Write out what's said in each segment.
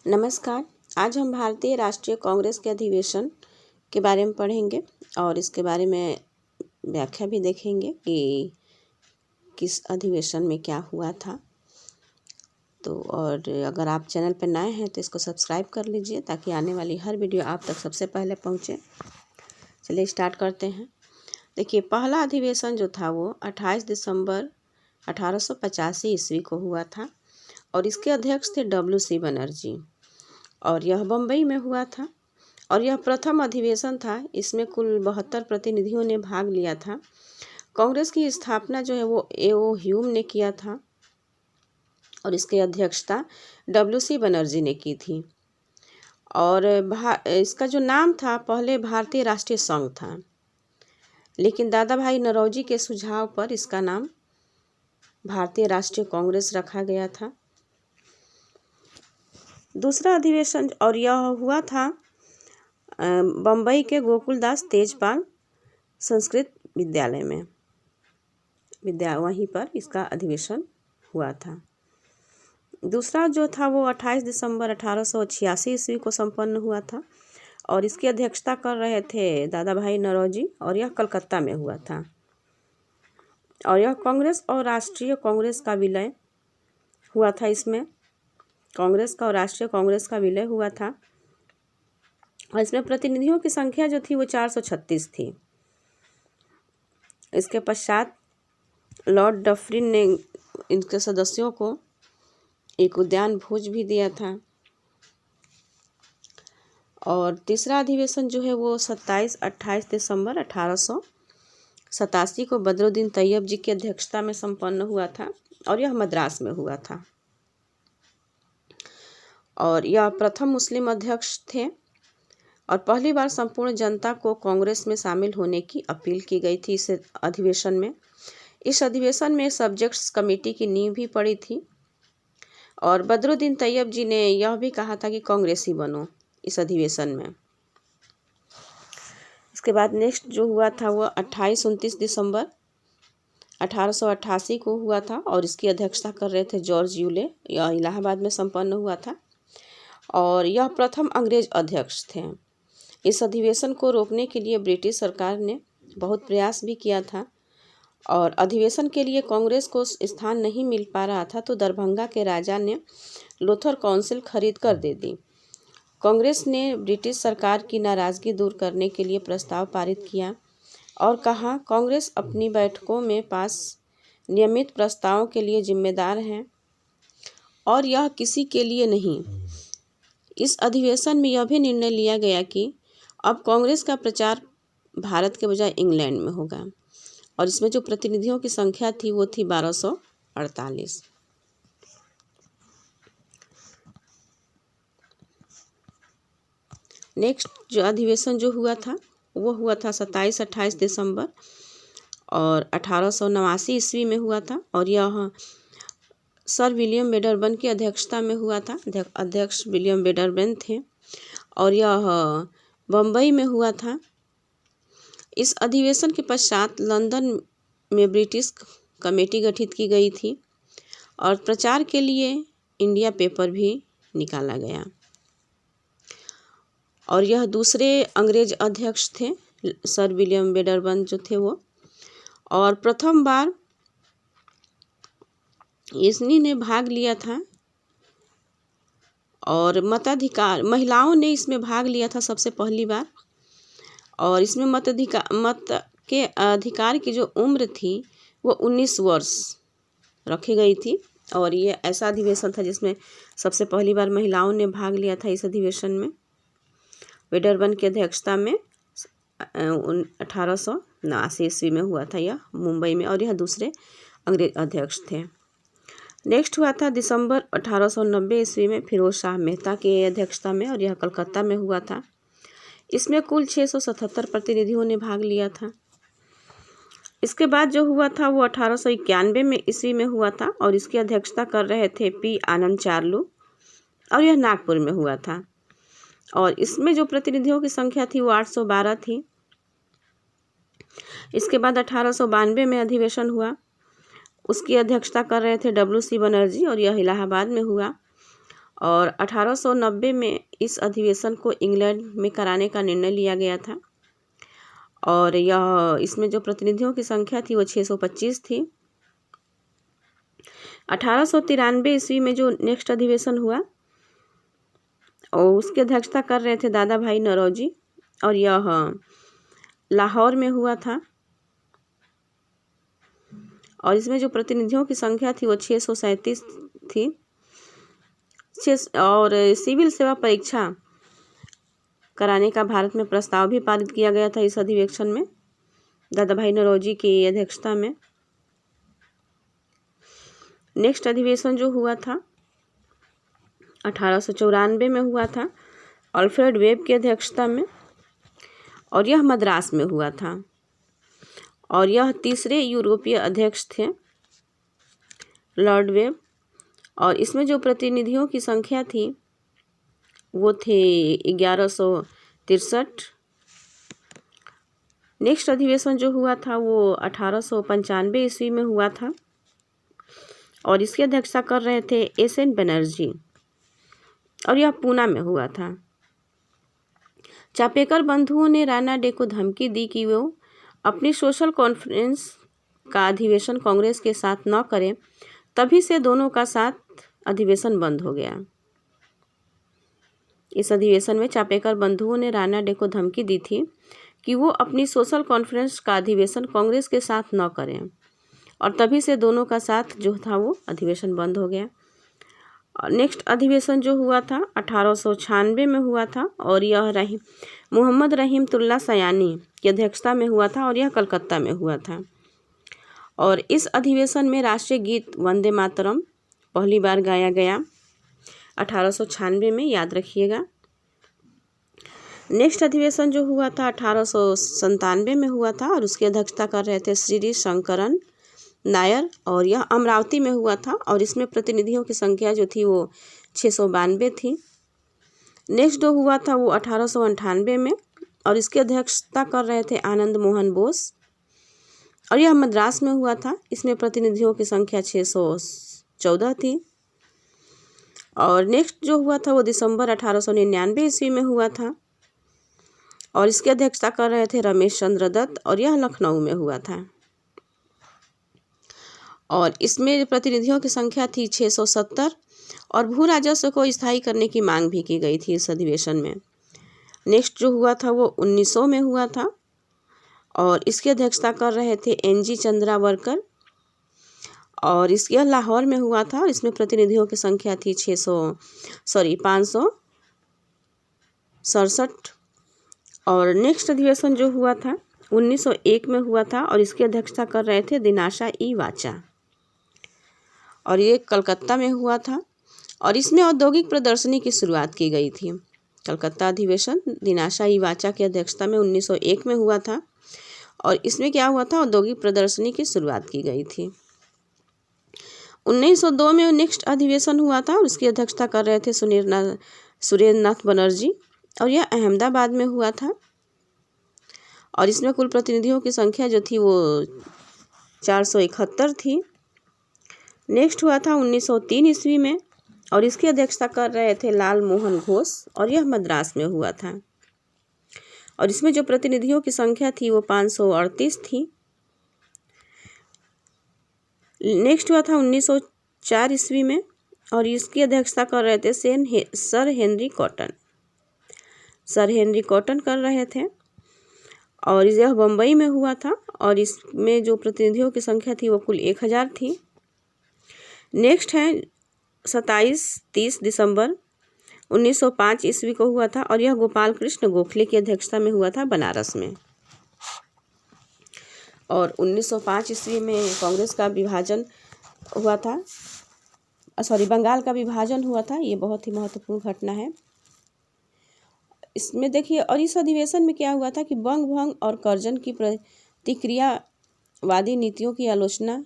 नमस्कार। आज हम भारतीय राष्ट्रीय कांग्रेस के अधिवेशन के बारे में पढ़ेंगे और इसके बारे में व्याख्या भी देखेंगे कि किस अधिवेशन में क्या हुआ था। तो और अगर आप चैनल पर नए हैं तो इसको सब्सक्राइब कर लीजिए ताकि आने वाली हर वीडियो आप तक सबसे पहले पहुंचे। चलिए स्टार्ट करते हैं। देखिए, पहला अधिवेशन जो था वो 28 दिसंबर 1885 ईस्वी को हुआ था और इसके अध्यक्ष थे WC बनर्जी और यह बम्बई में हुआ था और यह प्रथम अधिवेशन था। इसमें कुल 72 प्रतिनिधियों ने भाग लिया था। कांग्रेस की स्थापना जो है वो A.O. ह्यूम ने किया था और इसकी अध्यक्षता WC बनर्जी ने की थी। और इसका जो नाम था पहले भारतीय राष्ट्रीय संघ था, लेकिन दादा भाई नौरोजी के सुझाव पर इसका नाम भारतीय राष्ट्रीय कांग्रेस रखा गया था। दूसरा अधिवेशन और यह हुआ था बम्बई के गोकुलदास तेजपाल संस्कृत विद्यालय में, वहीं पर इसका अधिवेशन हुआ था। दूसरा जो था वो 28 दिसंबर 1886 ईस्वी को संपन्न हुआ था और इसकी अध्यक्षता कर रहे थे दादा भाई नौरोजी और यह कलकत्ता में हुआ था। और यह कांग्रेस और राष्ट्रीय कांग्रेस का विलय हुआ था। इसमें कांग्रेस का और राष्ट्रीय कांग्रेस का विलय हुआ था और इसमें प्रतिनिधियों की संख्या जो थी वो 436 थी। इसके पश्चात लॉर्ड डफरिन ने इनके सदस्यों को एक उद्यान भोज भी दिया था। और तीसरा अधिवेशन जो है वो 27-28 दिसंबर 1887 को बदरुद्दीन तैयब जी की अध्यक्षता में संपन्न हुआ था और यह मद्रास में हुआ था। और यह प्रथम मुस्लिम अध्यक्ष थे और पहली बार संपूर्ण जनता को कांग्रेस में शामिल होने की अपील की गई थी इस अधिवेशन में। इस अधिवेशन में सब्जेक्ट्स कमेटी की नींव भी पड़ी थी और बदरुद्दीन तैयब जी ने यह भी कहा था कि कांग्रेसी बनो इस अधिवेशन में। इसके बाद नेक्स्ट जो हुआ था वो 28-29 दिसंबर 1888 को हुआ था और इसकी अध्यक्षता कर रहे थे जॉर्ज यूले। यह इलाहाबाद में संपन्न हुआ था और यह प्रथम अंग्रेज अध्यक्ष थे। इस अधिवेशन को रोकने के लिए ब्रिटिश सरकार ने बहुत प्रयास भी किया था और अधिवेशन के लिए कांग्रेस को स्थान नहीं मिल पा रहा था तो दरभंगा के राजा ने लोथर काउंसिल खरीद कर दे दी। कांग्रेस ने ब्रिटिश सरकार की नाराज़गी दूर करने के लिए प्रस्ताव पारित किया और कहा, कांग्रेस अपनी बैठकों में पास नियमित प्रस्तावों के लिए जिम्मेदार है और यह किसी के लिए नहीं। इस अधिवेशन में यह भी निर्णय लिया गया कि अब कांग्रेस का प्रचार भारत के बजाय इंग्लैंड में होगा और इसमें जो प्रतिनिधियों की संख्या थी वो थी 1248। नेक्स्ट जो अधिवेशन जो हुआ था वो हुआ था 27-28 दिसंबर और 1889 ईस्वी में हुआ था और यह सर विलियम वेडरबर्न की अध्यक्षता में हुआ था। अध्यक्ष विलियम वेडरबर्न थे और यह बम्बई में हुआ था। इस अधिवेशन के पश्चात लंदन में ब्रिटिश कमेटी गठित की गई थी और प्रचार के लिए इंडिया पेपर भी निकाला गया और यह दूसरे अंग्रेज अध्यक्ष थे सर विलियम वेडरबर्न जो थे वो। और प्रथम बार इन्हीं ने भाग लिया था और मताधिकार महिलाओं ने इसमें भाग लिया था सबसे पहली बार और इसमें मत के अधिकार की जो उम्र थी वो 19 वर्ष रखी गई थी और ये ऐसा अधिवेशन था जिसमें सबसे पहली बार महिलाओं ने भाग लिया था। इस अधिवेशन में वेडरबर्न की अध्यक्षता में 1889 ईस्वी में हुआ था यह मुंबई में और यह दूसरे अंग्रेज अध्यक्ष थे। नेक्स्ट हुआ था दिसंबर 1890 ईस्वी में फिरोज शाह मेहता की अध्यक्षता में और यह कलकत्ता में हुआ था। इसमें कुल 677 प्रतिनिधियों ने भाग लिया था। इसके बाद जो हुआ था वो 1891 में ईस्वी में हुआ था और इसकी अध्यक्षता कर रहे थे P. आनंद चार्लू और यह नागपुर में हुआ था और इसमें जो प्रतिनिधियों की संख्या थी वो 812 थी। इसके बाद 1892 में अधिवेशन हुआ, उसकी अध्यक्षता कर रहे थे WC बनर्जी और यह इलाहाबाद में हुआ और 1890 में इस अधिवेशन को इंग्लैंड में कराने का निर्णय लिया गया था। और यह इसमें जो प्रतिनिधियों की संख्या थी वो 625 थी। 1893 ईस्वी में जो नेक्स्ट अधिवेशन हुआ और उसकी अध्यक्षता कर रहे थे दादा भाई नौरोजी, और यह लाहौर में हुआ था। और इसमें जो प्रतिनिधियों की संख्या थी वो 637 थी। और सिविल सेवा परीक्षा कराने का भारत में प्रस्ताव भी पारित किया गया था इस अधिवेशन में दादा भाई नौरोजी की अध्यक्षता में। नेक्स्ट अधिवेशन जो हुआ था 1894 में हुआ था अल्फ्रेड वेब की अध्यक्षता में, और यह मद्रास में हुआ था। और यह तीसरे यूरोपीय अध्यक्ष थे लॉर्ड वेब। और इसमें जो प्रतिनिधियों की संख्या थी वो थे 1163। नेक्स्ट अधिवेशन जो हुआ था वो 1895 ईस्वी में हुआ था, और इसकी अध्यक्षता कर रहे थे एस.एन. बनर्जी, और यह पूना में हुआ था। चापेकर बंधुओं ने राणा डे को धमकी दी कि वो अपनी सोशल कॉन्फ्रेंस का अधिवेशन कांग्रेस के साथ न करें, तभी से दोनों का साथ अधिवेशन बंद हो गया। इस अधिवेशन में चापेकर बंधुओं ने राणा डे को धमकी दी थी कि वो अपनी सोशल कॉन्फ्रेंस का अधिवेशन कांग्रेस के साथ न करें, और तभी से दोनों का साथ जो था वो अधिवेशन बंद हो गया। नेक्स्ट अधिवेशन जो हुआ था 1896 में हुआ था, और यह मोहम्मद रहीमतुल्लाह सयानी की अध्यक्षता में हुआ था, और यह कलकत्ता में हुआ था। और इस अधिवेशन में राष्ट्रीय गीत वंदे मातरम पहली बार गाया गया 1896 में, याद रखिएगा। नेक्स्ट अधिवेशन जो हुआ था 1897 में हुआ था, और उसकी अध्यक्षता कर रहे थे श्री शंकरन नायर, और यह अमरावती में हुआ था। और इसमें प्रतिनिधियों की संख्या जो थी वो 692 थी। नेक्स्ट जो हुआ था वो 1898 में, और इसकी अध्यक्षता कर रहे थे आनंद मोहन बोस, और यह मद्रास में हुआ था। इसमें प्रतिनिधियों की संख्या 614 थी। और नेक्स्ट जो हुआ था वो दिसंबर 1899 ईस्वी में हुआ था, और इसकी अध्यक्षता कर रहे थे रमेश चंद्र दत्त, और यह लखनऊ में हुआ था। और इसमें प्रतिनिधियों की संख्या थी 670, और भू राजस्व को स्थायी करने की मांग भी की गई थी इस अधिवेशन में। नेक्स्ट जो हुआ था वो 1900 में हुआ था, और इसकी अध्यक्षता कर रहे थे एन.जी. चंद्रावरकर, और इसके लाहौर में हुआ था। और इसमें प्रतिनिधियों की संख्या थी 567। और नेक्स्ट अधिवेशन जो हुआ था 1901 में हुआ था, और इसकी अध्यक्षता कर रहे थे दिनाशा ई वाचा, और ये कलकत्ता में हुआ था। और इसमें औद्योगिक प्रदर्शनी की शुरुआत की गई थी। कलकत्ता अधिवेशन दिनाशा ई वाचा की अध्यक्षता में 1901 में हुआ था, और इसमें क्या हुआ था, औद्योगिक प्रदर्शनी की शुरुआत की गई थी। 1902 में नेक्स्ट अधिवेशन हुआ था, और उसकी अध्यक्षता कर रहे थे सुरेंद्रनाथ बनर्जी, और यह अहमदाबाद में हुआ था। और इसमें कुल प्रतिनिधियों की संख्या जो थी वो 471 थी। नेक्स्ट हुआ था 1903 ईस्वी में, और इसकी अध्यक्षता कर रहे थे लाल मोहन घोष, और यह मद्रास में हुआ था। और इसमें जो प्रतिनिधियों की संख्या थी वो 538 थी। नेक्स्ट हुआ था 1904 ईस्वी में, और इसकी अध्यक्षता कर रहे थे सर हेनरी कॉटन कर रहे थे, और यह बम्बई में हुआ था। और इसमें जो प्रतिनिधियों की संख्या थी वो कुल 1000 थी। नेक्स्ट है 27-30 दिसंबर 1905 ईस्वी को हुआ था, और यह गोपाल कृष्ण गोखले की अध्यक्षता में हुआ था बनारस में। और 1905 ईस्वी में कांग्रेस का विभाजन हुआ था, बंगाल का विभाजन हुआ था। ये बहुत ही महत्वपूर्ण घटना है। इसमें देखिए, और इस अधिवेशन में क्या हुआ था कि बंग भंग और कर्जन की प्रतिक्रियावादी नीतियों की आलोचना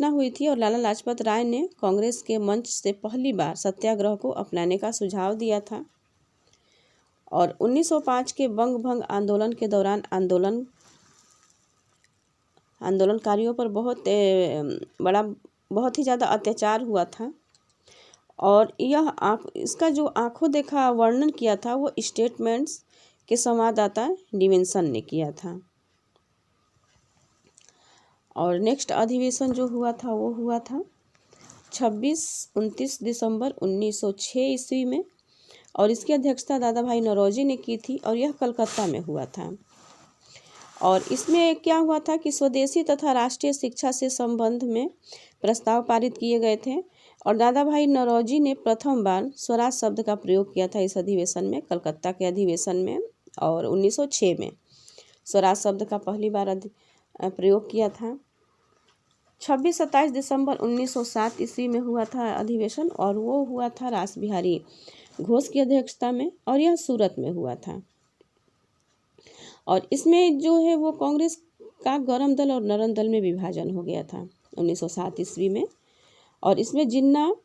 हुई थी, और लाला लाजपत राय ने कांग्रेस के मंच से पहली बार सत्याग्रह को अपनाने का सुझाव दिया था। और 1905 के बंग भंग आंदोलन के दौरान आंदोलनकारियों पर बहुत ही ज़्यादा अत्याचार हुआ था, और यह इसका जो आंखों देखा वर्णन किया था वो स्टेटमेंट्स के संवाददाता डिवेंसन ने किया था। और नेक्स्ट अधिवेशन जो हुआ था वो हुआ था 26-29 दिसंबर 1906 ईस्वी में, और इसकी अध्यक्षता दादा भाई नौरोजी ने की थी, और यह कलकत्ता में हुआ था। और इसमें क्या हुआ था कि स्वदेशी तथा राष्ट्रीय शिक्षा से संबंध में प्रस्ताव पारित किए गए थे, और दादा भाई नौरोजी ने प्रथम बार स्वराज शब्द का प्रयोग किया था इस अधिवेशन में, कलकत्ता के अधिवेशन में। और 1906 में स्वराज शब्द का पहली बार प्रयोग किया था। 26-27 दिसंबर 1907 ईस्वी में हुआ था अधिवेशन, और वो हुआ था रास बिहारी घोष की अध्यक्षता में, और यह सूरत में हुआ था। और इसमें जो है वो कांग्रेस का गरम दल और नरम दल में विभाजन हो गया था 1907 ईस्वी में। और इसमें जिन्ना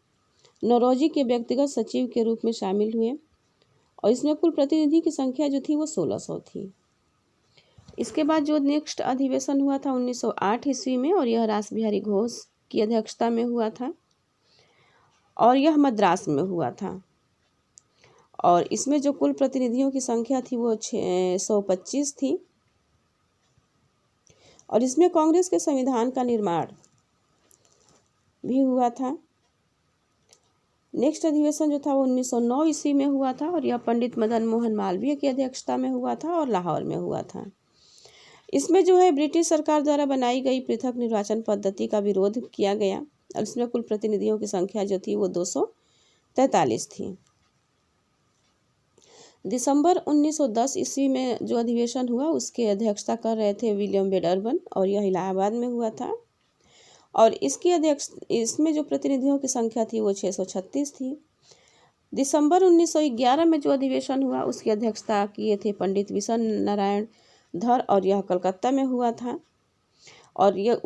नौरोजी के व्यक्तिगत सचिव के रूप में शामिल हुए, और इसमें कुल प्रतिनिधि की संख्या जो थी वो 1600 थी। इसके बाद जो नेक्स्ट अधिवेशन हुआ था 1908 ईस्वी में, और यह रास बिहारी घोष की अध्यक्षता में हुआ था, और यह मद्रास में हुआ था। और इसमें जो कुल प्रतिनिधियों की संख्या थी वो 625 थी, और इसमें कांग्रेस के संविधान का निर्माण भी हुआ था। नेक्स्ट अधिवेशन जो था वो 1909 ईस्वी में हुआ था, और यह पंडित मदन मोहन मालवीय की अध्यक्षता में हुआ था, और लाहौर में हुआ था। इसमें जो है ब्रिटिश सरकार द्वारा बनाई गई पृथक निर्वाचन पद्धति का विरोध किया गया, और इसमें कुल प्रतिनिधियों की संख्या जो थी वो 243 थी। दिसंबर 1910 ईस्वी में जो अधिवेशन हुआ उसके अध्यक्षता कर रहे थे विलियम बेडरबन, और यह इलाहाबाद में हुआ था। और इसमें जो प्रतिनिधियों की संख्या थी वो 636 थी। दिसंबर 1911 में जो अधिवेशन हुआ उसकी अध्यक्षता किए थे पंडित विशन नारायण धर, और यह कलकत्ता में हुआ था। और यह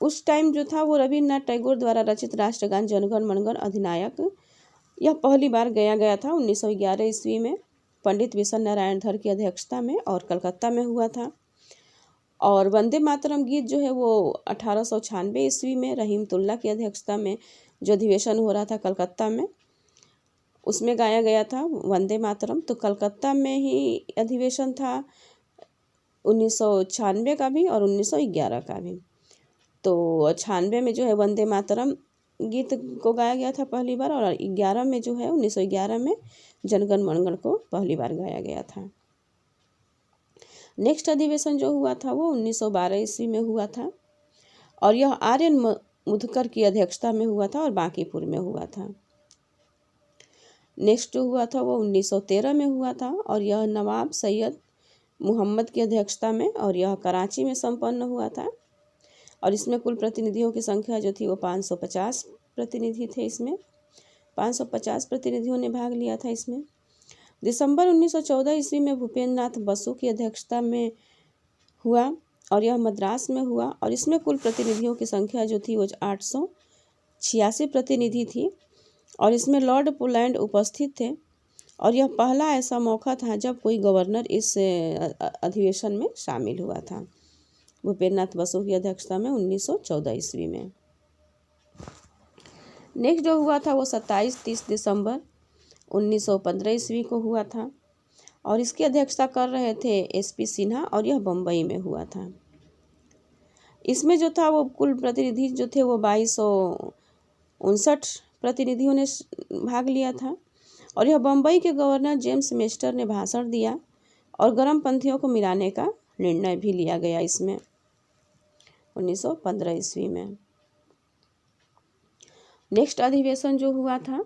उस टाइम जो था वो रविन्द्रनाथ टैगोर द्वारा रचित राष्ट्रगान जनगण मनगण अधिनायक यह पहली बार गाया गया था 1911 ईस्वी में पंडित विशन नारायण धर की अध्यक्षता में, और कलकत्ता में हुआ था। और वंदे मातरम गीत जो है वो 1896 ईस्वी में रहीमतुल्ला की अध्यक्षता में जो अधिवेशन हो रहा था कलकत्ता में, उसमें गाया गया था वंदे मातरम। तो कलकत्ता में ही अधिवेशन था 1996 का भी और 1911 का भी। तो 96 में जो है वंदे मातरम गीत को गाया गया था पहली बार, और 11 में जो है 1911 में जनगण मनगण को पहली बार गाया गया था। नेक्स्ट अधिवेशन जो हुआ था वो 1912 ईस्वी में हुआ था, और यह आर्यन मुधकर की अध्यक्षता में हुआ था और बांकीपुर में हुआ था। नेक्स्ट जो हुआ था वो 1913 में हुआ था, और यह नवाब सैयद मोहम्मद की अध्यक्षता में, और यह कराची में संपन्न हुआ था। और इसमें कुल प्रतिनिधियों की संख्या जो थी वो 550 प्रतिनिधि थे। इसमें 550 प्रतिनिधियों ने भाग लिया था इसमें। दिसंबर 1914 ईस्वी में भूपेंद्र नाथ बसु की अध्यक्षता में हुआ, और यह मद्रास में हुआ। और इसमें कुल प्रतिनिधियों की संख्या जो थी वो 886 प्रतिनिधि थी, और इसमें लॉर्ड पोलैंड उपस्थित थे। और यह पहला ऐसा मौका था जब कोई गवर्नर इस अधिवेशन में शामिल हुआ था भूपेंद्र नाथ बसु की अध्यक्षता में 1914 ईस्वी में। नेक्स्ट जो हुआ था वो 27-30 दिसंबर 1915 ईस्वी को हुआ था, और इसकी अध्यक्षता कर रहे थे SP सिन्हा, और यह बम्बई में हुआ था। इसमें जो था वो कुल प्रतिनिधि जो थे वो 2259 प्रतिनिधियों ने भाग लिया था, और यह बम्बई के गवर्नर जेम्स मेस्टर ने भाषण दिया, और गर्मपंथियों को मिलाने का निर्णय भी लिया गया इसमें 1915 ईस्वी में। नेक्स्ट अधिवेशन जो हुआ था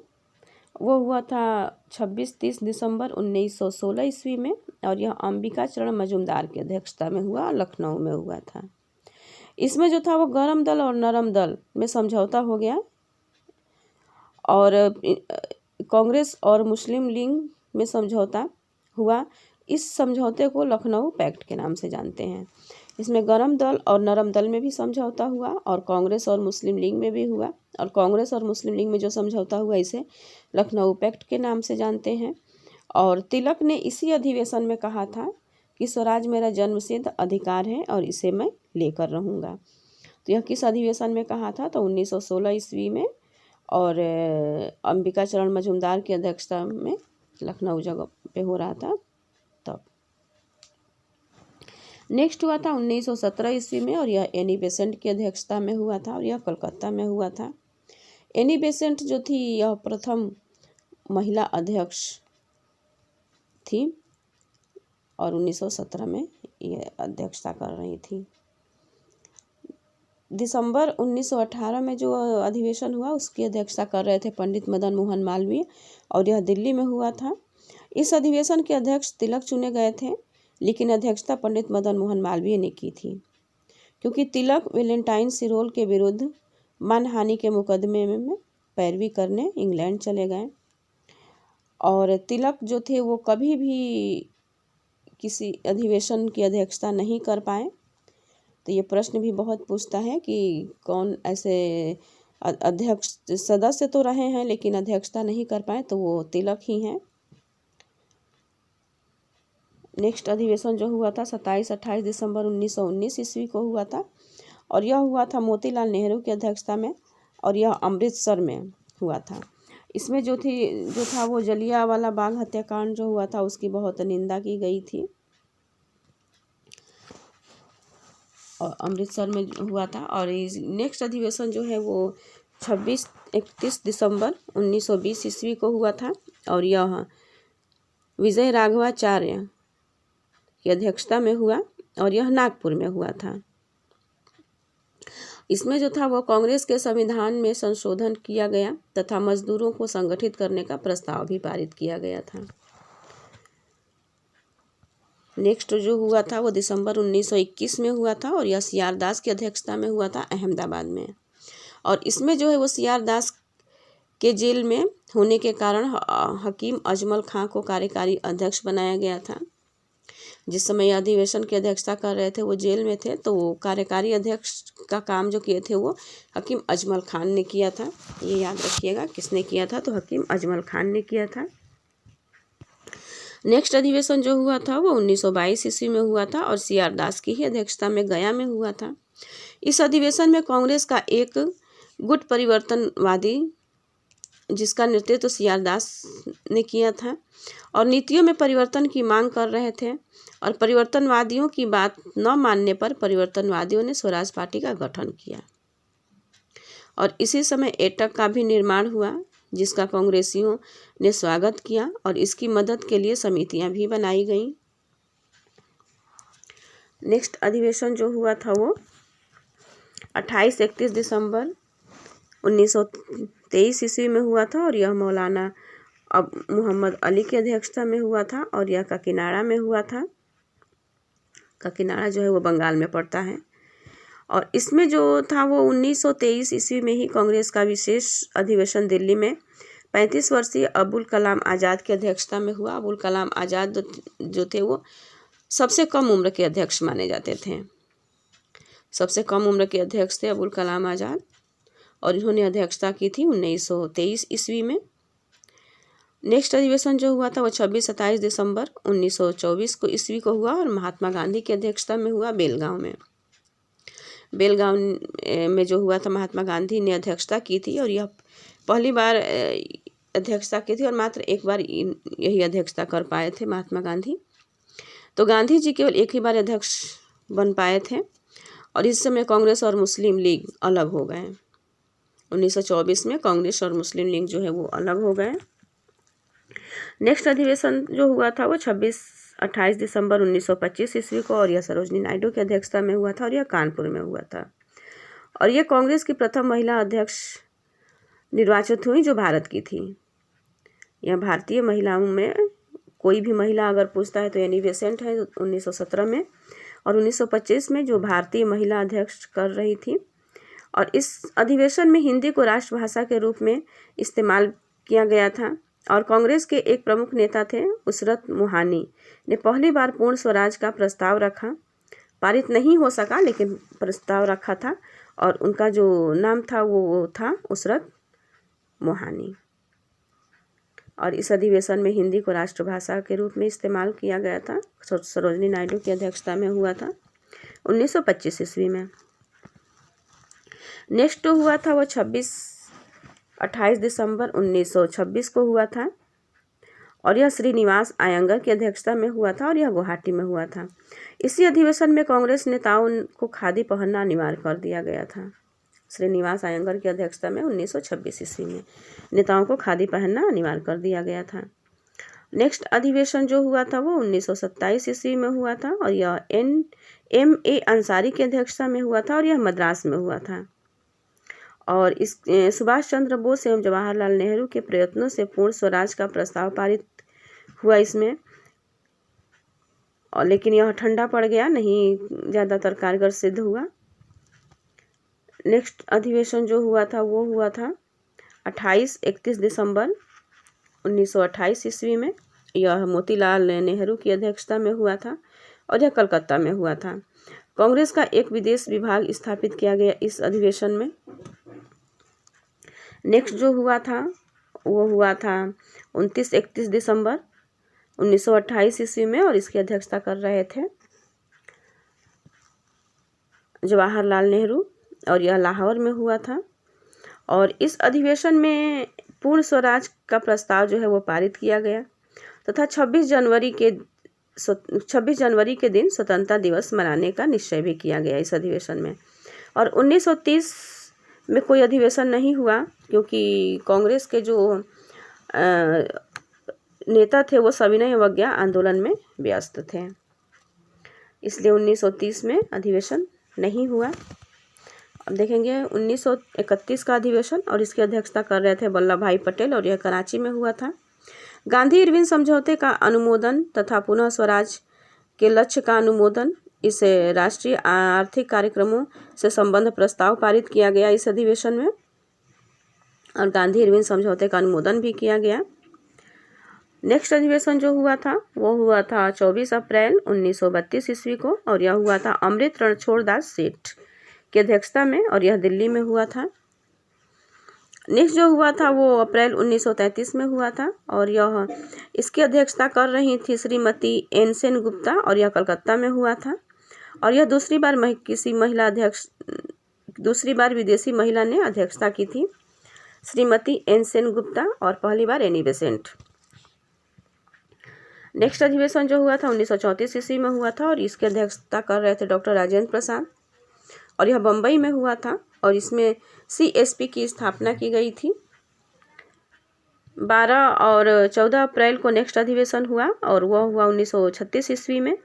वो हुआ था 26-30 दिसंबर 1916 ईस्वी में, और यह अंबिका चरण मजूमदार की अध्यक्षता में हुआ और लखनऊ में हुआ था। इसमें जो था वो गरम दल और नरम दल में समझौता हो गया, और कांग्रेस और मुस्लिम लीग में समझौता हुआ। इस समझौते को लखनऊ पैक्ट के नाम से जानते हैं। इसमें गरम दल और नरम दल में भी समझौता हुआ, और कांग्रेस और मुस्लिम लीग में भी हुआ। और कांग्रेस और मुस्लिम लीग में जो समझौता हुआ इसे लखनऊ पैक्ट के नाम से जानते हैं। और तिलक ने इसी अधिवेशन में कहा था कि स्वराज मेरा जन्मसिद्ध अधिकार है और इसे मैं लेकर रहूँगा। तो यह किस अधिवेशन में कहा था? तो 1916 ईस्वी में, और अंबिका चरण मजूमदार की अध्यक्षता में लखनऊ जगह पे हो रहा था तब। नेक्स्ट हुआ था 1917 ईस्वी में, और यह एनी बेसेंट की अध्यक्षता में हुआ था और यह कलकत्ता में हुआ था। एनी बेसेंट जो थी यह प्रथम महिला अध्यक्ष थी और 1917 में यह अध्यक्षता कर रही थी। दिसंबर 1918 में जो अधिवेशन हुआ उसकी अध्यक्षता कर रहे थे पंडित मदन मोहन मालवीय, और यह दिल्ली में हुआ था। इस अधिवेशन के अध्यक्ष तिलक चुने गए थे, लेकिन अध्यक्षता पंडित मदन मोहन मालवीय ने की थी, क्योंकि तिलक वेलेंटाइन सिरोल के विरुद्ध मानहानि के मुकदमे में पैरवी करने इंग्लैंड चले गए। और तिलक जो थे वो कभी भी किसी अधिवेशन की अध्यक्षता नहीं कर पाए। तो ये प्रश्न भी बहुत पूछता है कि कौन ऐसे अध्यक्ष, सदस्य तो रहे हैं लेकिन अध्यक्षता नहीं कर पाए, तो वो तिलक ही हैं। नेक्स्ट अधिवेशन जो हुआ था 27-28 दिसंबर 1919 ईस्वी को हुआ था, और यह हुआ था मोतीलाल नेहरू की अध्यक्षता में, और यह अमृतसर में हुआ था। इसमें जो था वो जलियांवाला बाग हत्याकांड जो हुआ था उसकी बहुत निंदा की गई थी, और अमृतसर में हुआ था। और नेक्स्ट अधिवेशन जो है वो 26-31 दिसंबर 1920 ईस्वी को हुआ था, और यह विजय राघवाचार्य की अध्यक्षता में हुआ, और यह नागपुर में हुआ था। इसमें जो था वो कांग्रेस के संविधान में संशोधन किया गया तथा मजदूरों को संगठित करने का प्रस्ताव भी पारित किया गया था। नेक्स्ट जो हुआ था वो दिसंबर 1921 में हुआ था, और यह सीआर दास की अध्यक्षता में हुआ था अहमदाबाद में। और इसमें जो है वो सीआर दास के जेल में होने के कारण हकीम अजमल खां को कार्यकारी अध्यक्ष बनाया गया था। जिस समय यह अधिवेशन की अध्यक्षता कर रहे थे वो जेल में थे, तो वो कार्यकारी अध्यक्ष का काम जो किए थे वो हकीम अजमल खान ने किया था। ये याद रखिएगा किसने किया था, तो हकीम अजमल खान ने किया था। नेक्स्ट अधिवेशन जो हुआ था वो 1922 ईस्वी में हुआ था, और सीआर दास की ही अध्यक्षता में गया में हुआ था। इस अधिवेशन में कांग्रेस का एक गुट परिवर्तनवादी, जिसका नेतृत्व सीआर दास ने किया था, और नीतियों में परिवर्तन की मांग कर रहे थे, और परिवर्तनवादियों की बात न मानने पर परिवर्तनवादियों ने स्वराज पार्टी का गठन किया। और इसी समय एटक का भी निर्माण हुआ, जिसका कांग्रेसियों ने स्वागत किया, और इसकी मदद के लिए समितियां भी बनाई गईं। नेक्स्ट अधिवेशन जो हुआ था वो 28-31 दिसंबर 1923 ईस्वी में हुआ था, और यह मौलाना अब मोहम्मद अली की अध्यक्षता में हुआ था, और यह काकीनाडा में हुआ था। काकीनाडा जो है वो बंगाल में पड़ता है। और इसमें जो था वो 1923 ईस्वी में ही कांग्रेस का विशेष अधिवेशन दिल्ली में 35 वर्षीय अबुल कलाम आज़ाद की अध्यक्षता में हुआ। अबुल कलाम आज़ाद जो थे वो सबसे कम उम्र के अध्यक्ष माने जाते थे। सबसे कम उम्र के अध्यक्ष थे अबुल कलाम आज़ाद, और इन्होंने अध्यक्षता की थी 1923 ईस्वी में। नेक्स्ट अधिवेशन जो हुआ था वो 26-27 दिसंबर 1924 को ईस्वी को हुआ, और महात्मा गांधी की अध्यक्षता में हुआ बेलगांव में। बेलगांव में जो हुआ था महात्मा गांधी ने अध्यक्षता की थी, और यह पहली बार अध्यक्षता की थी, और मात्र एक बार यही अध्यक्षता कर पाए थे महात्मा गांधी। तो गांधी जी केवल एक ही बार अध्यक्ष बन पाए थे, और इस समय कांग्रेस और मुस्लिम लीग अलग हो गए। 1924 में कांग्रेस और मुस्लिम लीग जो है वो अलग हो गए। नेक्स्ट अधिवेशन जो हुआ था वो 26-28 दिसंबर 1925 ईस्वी को, और यह सरोजनी नायडू की अध्यक्षता में हुआ था, और यह कानपुर में हुआ था। और यह कांग्रेस की प्रथम महिला अध्यक्ष निर्वाचित हुई जो भारत की थी। यह भारतीय महिलाओं में कोई भी महिला अगर पूछता है तो एनी बेसेंट है 1917 में, और 1925 में जो भारतीय महिला अध्यक्ष कर रही थी। और इस अधिवेशन में हिंदी को राष्ट्रभाषा के रूप में इस्तेमाल किया गया था, और कांग्रेस के एक प्रमुख नेता थे उसरत मोहानी ने पहली बार पूर्ण स्वराज का प्रस्ताव रखा। पारित नहीं हो सका लेकिन प्रस्ताव रखा था, और उनका जो नाम था वो था उसरत मोहानी। और इस अधिवेशन में हिंदी को राष्ट्रभाषा के रूप में इस्तेमाल किया गया था। सरोजनी नायडू की अध्यक्षता में हुआ था 1925 ईस्वी में। नेक्स्ट हुआ था वो 26 28 दिसंबर 1926 को हुआ था और यह श्रीनिवास अयंगर की अध्यक्षता में हुआ था और यह गुवाहाटी में हुआ था। इसी अधिवेशन में कांग्रेस नेताओं को खादी पहनना अनिवार्य कर दिया गया था। श्रीनिवास अयंगर की अध्यक्षता में 1926 ईस्वी में नेताओं को खादी पहनना अनिवार्य कर दिया गया था। नेक्स्ट अधिवेशन जो हुआ था वो 1927 ईस्वी में हुआ था और यह NMA अंसारी की अध्यक्षता में हुआ था और यह मद्रास में हुआ था। और इस सुभाष चंद्र बोस एवं जवाहरलाल नेहरू के प्रयत्नों से पूर्ण स्वराज का प्रस्ताव पारित हुआ इसमें, और लेकिन यह ठंडा पड़ गया, नहीं ज़्यादातर कारगर सिद्ध हुआ। नेक्स्ट अधिवेशन जो हुआ था वो हुआ था 31 दिसंबर 1928 ईस्वी में। यह मोतीलाल नेहरू की अध्यक्षता में हुआ था और यह कलकत्ता में हुआ था। कांग्रेस का एक विदेश विभाग स्थापित किया गया इस अधिवेशन में। नेक्स्ट जो हुआ था वो हुआ था 29-31 दिसंबर 1928 ईस्वी में और इसकी अध्यक्षता कर रहे थे जवाहरलाल नेहरू और यह लाहौर में हुआ था। और इस अधिवेशन में पूर्ण स्वराज का प्रस्ताव जो है वो पारित किया गया तथा 26 जनवरी के दिन स्वतंत्रता दिवस मनाने का निश्चय भी किया गया इस अधिवेशन में। और 1930 में कोई अधिवेशन नहीं हुआ क्योंकि कांग्रेस के जो नेता थे वो सविनय अवज्ञा आंदोलन में व्यस्त थे, इसलिए 1930 में अधिवेशन नहीं हुआ। अब देखेंगे 1931 का अधिवेशन और इसकी अध्यक्षता कर रहे थे वल्लभ भाई पटेल और यह कराची में हुआ था। गांधी इरविन समझौते का अनुमोदन तथा पुनः स्वराज के लक्ष्य का अनुमोदन, इसे राष्ट्रीय आर्थिक कार्यक्रमों से संबंध प्रस्ताव पारित किया गया इस अधिवेशन में और गांधी इरविन समझौते का अनुमोदन भी किया गया। नेक्स्ट अधिवेशन जो हुआ था वो हुआ था 24 अप्रैल 1932 ईस्वी को और यह हुआ था अमृत रणछोड़ दास सेठ की अध्यक्षता में और यह दिल्ली में हुआ था। नेक्स्ट जो हुआ था वो अप्रैल 1933 में हुआ था और यह इसकी अध्यक्षता कर रही थी श्रीमती एन सेन गुप्ता और यह कलकत्ता में हुआ था। और यह दूसरी बार विदेशी महिला ने अध्यक्षता की थी, श्रीमती एन सेन गुप्ता, और पहली बार एनी बेसेंट। नेक्स्ट अधिवेशन जो हुआ था 1934 ईस्वी में हुआ था और इसकी अध्यक्षता कर रहे थे डॉक्टर राजेंद्र प्रसाद और यह बम्बई में हुआ था और इसमें CSP की स्थापना की गई थी। 12 और 14 अप्रैल को नेक्स्ट अधिवेशन हुआ और वह हुआ 1936 ईस्वी में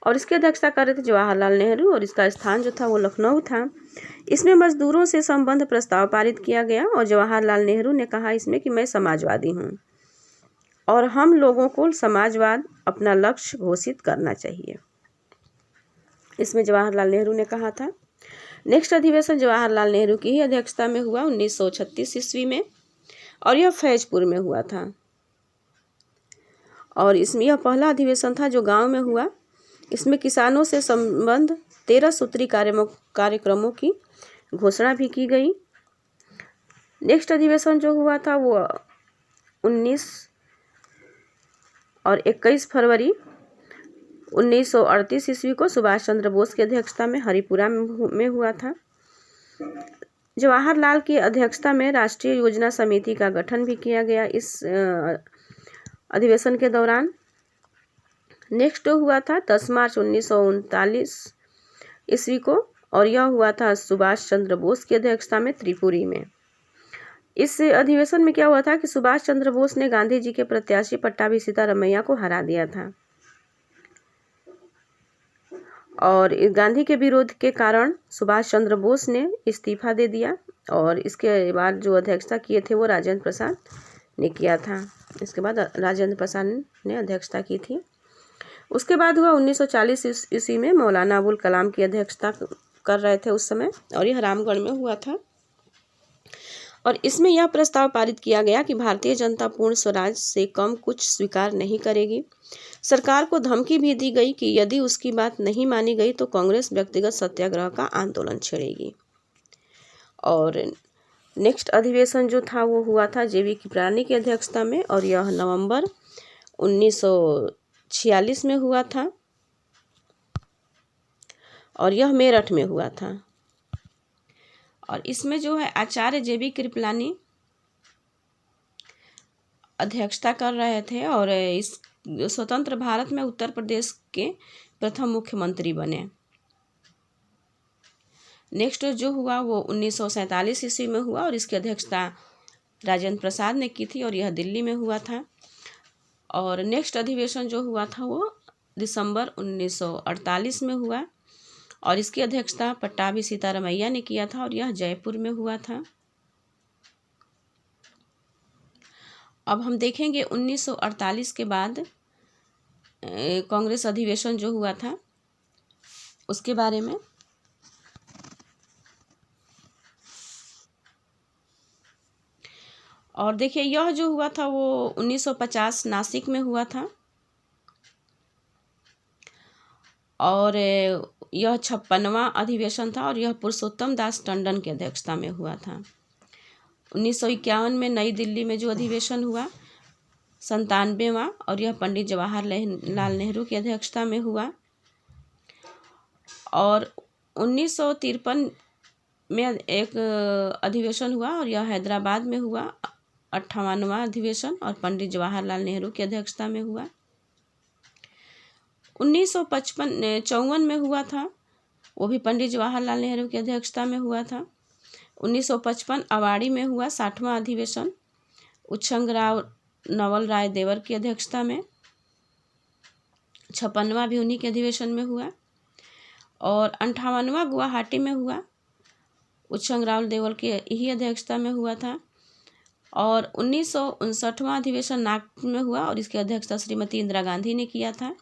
और इसकी अध्यक्षता कर रहे थे जवाहरलाल नेहरू और इसका स्थान जो था वो लखनऊ था। इसमें मजदूरों से संबंध प्रस्ताव पारित किया गया और जवाहरलाल नेहरू ने कहा इसमें कि मैं समाजवादी हूँ और हम लोगों को समाजवाद अपना लक्ष्य घोषित करना चाहिए, इसमें जवाहरलाल नेहरू ने कहा था। नेक्स्ट अधिवेशन जवाहरलाल नेहरू की ही अध्यक्षता में हुआ 1936 ईस्वी में और यह फैजपुर में हुआ था और इसमें यह पहला अधिवेशन था जो गांव में हुआ। इसमें किसानों से संबंध 13 सूत्री कार्यक्रमों की घोषणा भी की गई। नेक्स्ट अधिवेशन जो हुआ था वो 19 और 21 फरवरी 1938 ईस्वी को सुभाष चंद्र बोस की अध्यक्षता में हरिपुरा में हुआ था। जवाहरलाल की अध्यक्षता में राष्ट्रीय योजना समिति का गठन भी किया गया इस अधिवेशन के दौरान। नेक्स्ट हुआ था 10 मार्च 1939 ईस्वी को और यह हुआ था सुभाष चंद्र बोस की अध्यक्षता में त्रिपुरी में। इस अधिवेशन में क्या हुआ था कि सुभाष चंद्र बोस ने गांधी जी के प्रत्याशी पट्टाभी सीतारमैया को हरा दिया था और गांधी के विरोध के कारण सुभाष चंद्र बोस ने इस्तीफा दे दिया और इसके बाद जो अध्यक्षता किए थे वो राजेंद्र प्रसाद ने किया था। इसके बाद राजेंद्र प्रसाद ने अध्यक्षता की थी। उसके बाद हुआ 1940 ईस्वी में मौलाना अबुल कलाम की अध्यक्षता कर रहे थे उस समय और यह रामगढ़ में हुआ था और इसमें यह प्रस्ताव पारित किया गया कि भारतीय जनता पूर्ण स्वराज से कम कुछ स्वीकार नहीं करेगी। सरकार को धमकी भी दी गई कि यदि उसकी बात नहीं मानी गई तो कांग्रेस व्यक्तिगत सत्याग्रह का आंदोलन छेड़ेगी। और नेक्स्ट अधिवेशन जो था वो हुआ था JV कृपलानी की अध्यक्षता में और यह नवंबर 1946 में हुआ था और यह मेरठ में हुआ था और इसमें जो है आचार्य JV कृपलानी अध्यक्षता कर रहे थे और इस स्वतंत्र भारत में उत्तर प्रदेश के प्रथम मुख्यमंत्री बने। नेक्स्ट जो हुआ वो 1947 ईस्वी में हुआ और इसकी अध्यक्षता राजेंद्र प्रसाद ने की थी और यह दिल्ली में हुआ था। और नेक्स्ट अधिवेशन जो हुआ था वो दिसंबर 1948 में हुआ और इसकी अध्यक्षता पट्टाभी सीतारमैया ने किया था और यह जयपुर में हुआ था। अब हम देखेंगे 1948 के बाद कांग्रेस अधिवेशन जो हुआ था उसके बारे में। और देखिए यह जो हुआ था वो 1950 नासिक में हुआ था और यह 56वां अधिवेशन था और यह पुरुषोत्तम दास टंडन की अध्यक्षता में हुआ था। 1951 में नई दिल्ली में जो अधिवेशन हुआ 97वां और यह पंडित जवाहरलाल नेहरू की अध्यक्षता में हुआ। और 1953 में एक अधिवेशन हुआ और यह हैदराबाद में हुआ 58वां अधिवेशन और पंडित जवाहरलाल नेहरू की अध्यक्षता में हुआ। 1954 में हुआ था, वो भी पंडित जवाहरलाल नेहरू की अध्यक्षता में हुआ था। 1955 अवाड़ी में हुआ 60वां अधिवेशन उच्छंगराव नवल राय देवर की अध्यक्षता में। 56वां भी उन्हीं के अधिवेशन में हुआ और 58वां गुवाहाटी में हुआ उच्छंगराव देवर की ही अध्यक्षता में हुआ था। और 1959वां अधिवेशन नागपुर में हुआ और इसकी अध्यक्षता श्रीमती इंदिरा गांधी ने किया था।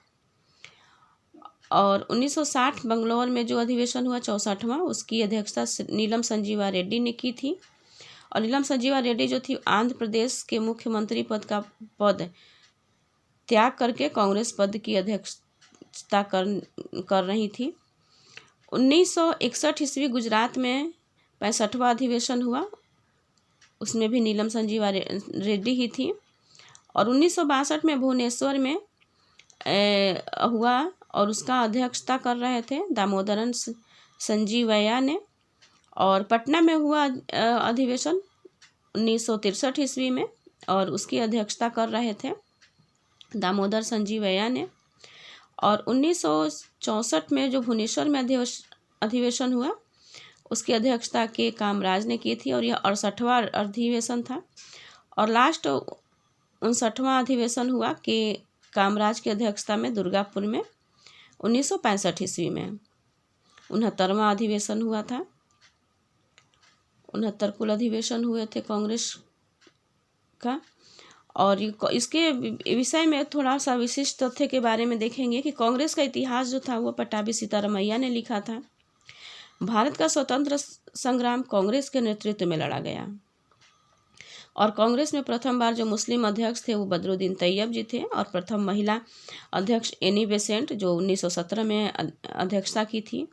और 1960 बंगलौर में जो अधिवेशन हुआ 64वां उसकी अध्यक्षता नीलम संजीवा रेड्डी ने की थी। और नीलम संजीवा रेड्डी जो थी आंध्र प्रदेश के मुख्यमंत्री पद त्याग करके कांग्रेस पद की अध्यक्षता कर रही थी। 1961 ईस्वी गुजरात में 65वां अधिवेशन हुआ, उसमें भी नीलम संजीवा रेड्डी ही थी। और 1962 में भुवनेश्वर में हुआ और उसका अध्यक्षता कर रहे थे दामोदरन संजीवैया ने। और पटना में हुआ अधिवेशन 1963 ईस्वी में और उसकी अध्यक्षता कर रहे थे दामोदर संजीवैया ने। और 1964 में जो भुवनेश्वर में अधिवेशन हुआ उसकी अध्यक्षता के कामराज ने की थी और यह 68वां अधिवेशन था। और लास्ट 59वां अधिवेशन हुआ कि कामराज की अध्यक्षता में दुर्गापुर में 1965 ईस्वी में। 69वां अधिवेशन हुआ था। 69 कुल अधिवेशन हुए थे कांग्रेस का। और इसके विषय में थोड़ा सा विशिष्ट तथ्य के बारे में देखेंगे कि कांग्रेस का इतिहास जो था वो पट्टाभी सीतारमैया ने लिखा था। भारत का स्वतंत्र संग्राम कांग्रेस के नेतृत्व में लड़ा गया और कांग्रेस में प्रथम बार जो मुस्लिम अध्यक्ष थे वो बदरुद्दीन तैयब जी थे और प्रथम महिला अध्यक्ष एनी बेसेंट जो 1917 में अध्यक्षता की थी।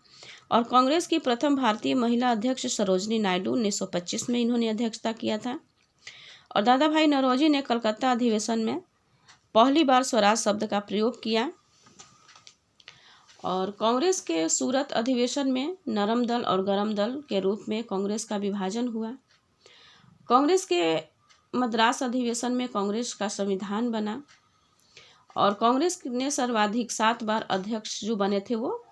और कांग्रेस की प्रथम भारतीय महिला अध्यक्ष सरोजनी नायडू 1925 में इन्होंने अध्यक्षता किया था। और दादा भाई नौरोजी ने कलकत्ता अधिवेशन में पहली बार स्वराज शब्द का प्रयोग किया। और कांग्रेस के सूरत अधिवेशन में नरम दल और गरम दल के रूप में कांग्रेस का विभाजन हुआ। कांग्रेस के मद्रास अधिवेशन में कांग्रेस का संविधान बना और कांग्रेस ने सर्वाधिक 7 बार अध्यक्ष जो बने थे वो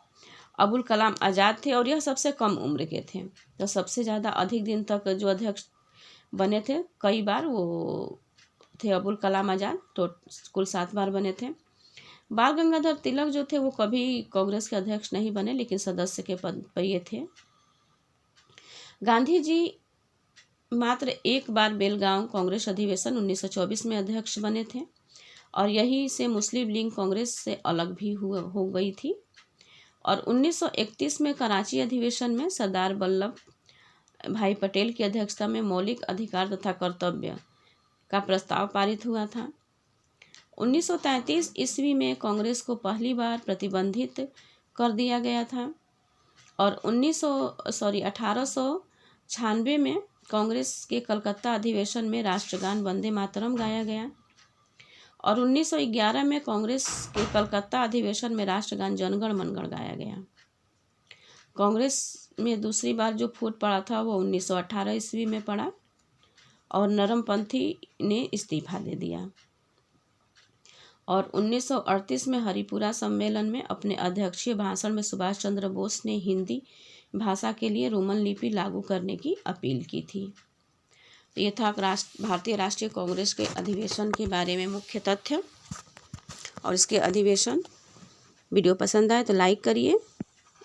अबुल कलाम आज़ाद थे और यह सबसे कम उम्र के थे। तो सबसे ज़्यादा अधिक दिन तक जो अध्यक्ष बने थे कई बार वो थे अबुल कलाम आज़ाद, तो कुल 7 बार बने थे। बाल गंगाधर तिलक जो थे वो कभी कांग्रेस के अध्यक्ष नहीं बने लेकिन सदस्य के पद पर ये थे। गांधी जी मात्र एक बार बेलगांव कांग्रेस अधिवेशन 1924 में अध्यक्ष बने थे और यही से मुस्लिम लीग कांग्रेस से अलग भी हो गई थी। और 1931 में कराची अधिवेशन में सरदार वल्लभ भाई पटेल की अध्यक्षता में मौलिक अधिकार तथा कर्तव्य का प्रस्ताव पारित हुआ था। 1933 ईस्वी में कांग्रेस को पहली बार प्रतिबंधित कर दिया गया था और 1896 में कांग्रेस के कलकत्ता अधिवेशन में राष्ट्रगान वंदे मातरम गाया गया। और 1911 में कांग्रेस के कलकत्ता अधिवेशन में राष्ट्रगान जनगण मनगण गाया गया। कांग्रेस में दूसरी बार जो फूट पड़ा था वो 1918 ईस्वी में पड़ा और नरमपंथी ने इस्तीफा दे दिया। और 1938 में हरिपुरा सम्मेलन में अपने अध्यक्षीय भाषण में सुभाष चंद्र बोस ने हिंदी भाषा के लिए रोमन लिपि लागू करने की अपील की थी। तो ये था भारतीय राष्ट्रीय कांग्रेस के अधिवेशन के बारे में मुख्य तथ्य और इसके अधिवेशन। वीडियो पसंद आए तो लाइक करिए,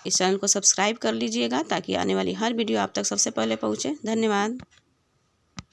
इस चैनल को सब्सक्राइब कर लीजिएगा ताकि आने वाली हर वीडियो आप तक सबसे पहले पहुँचे। धन्यवाद।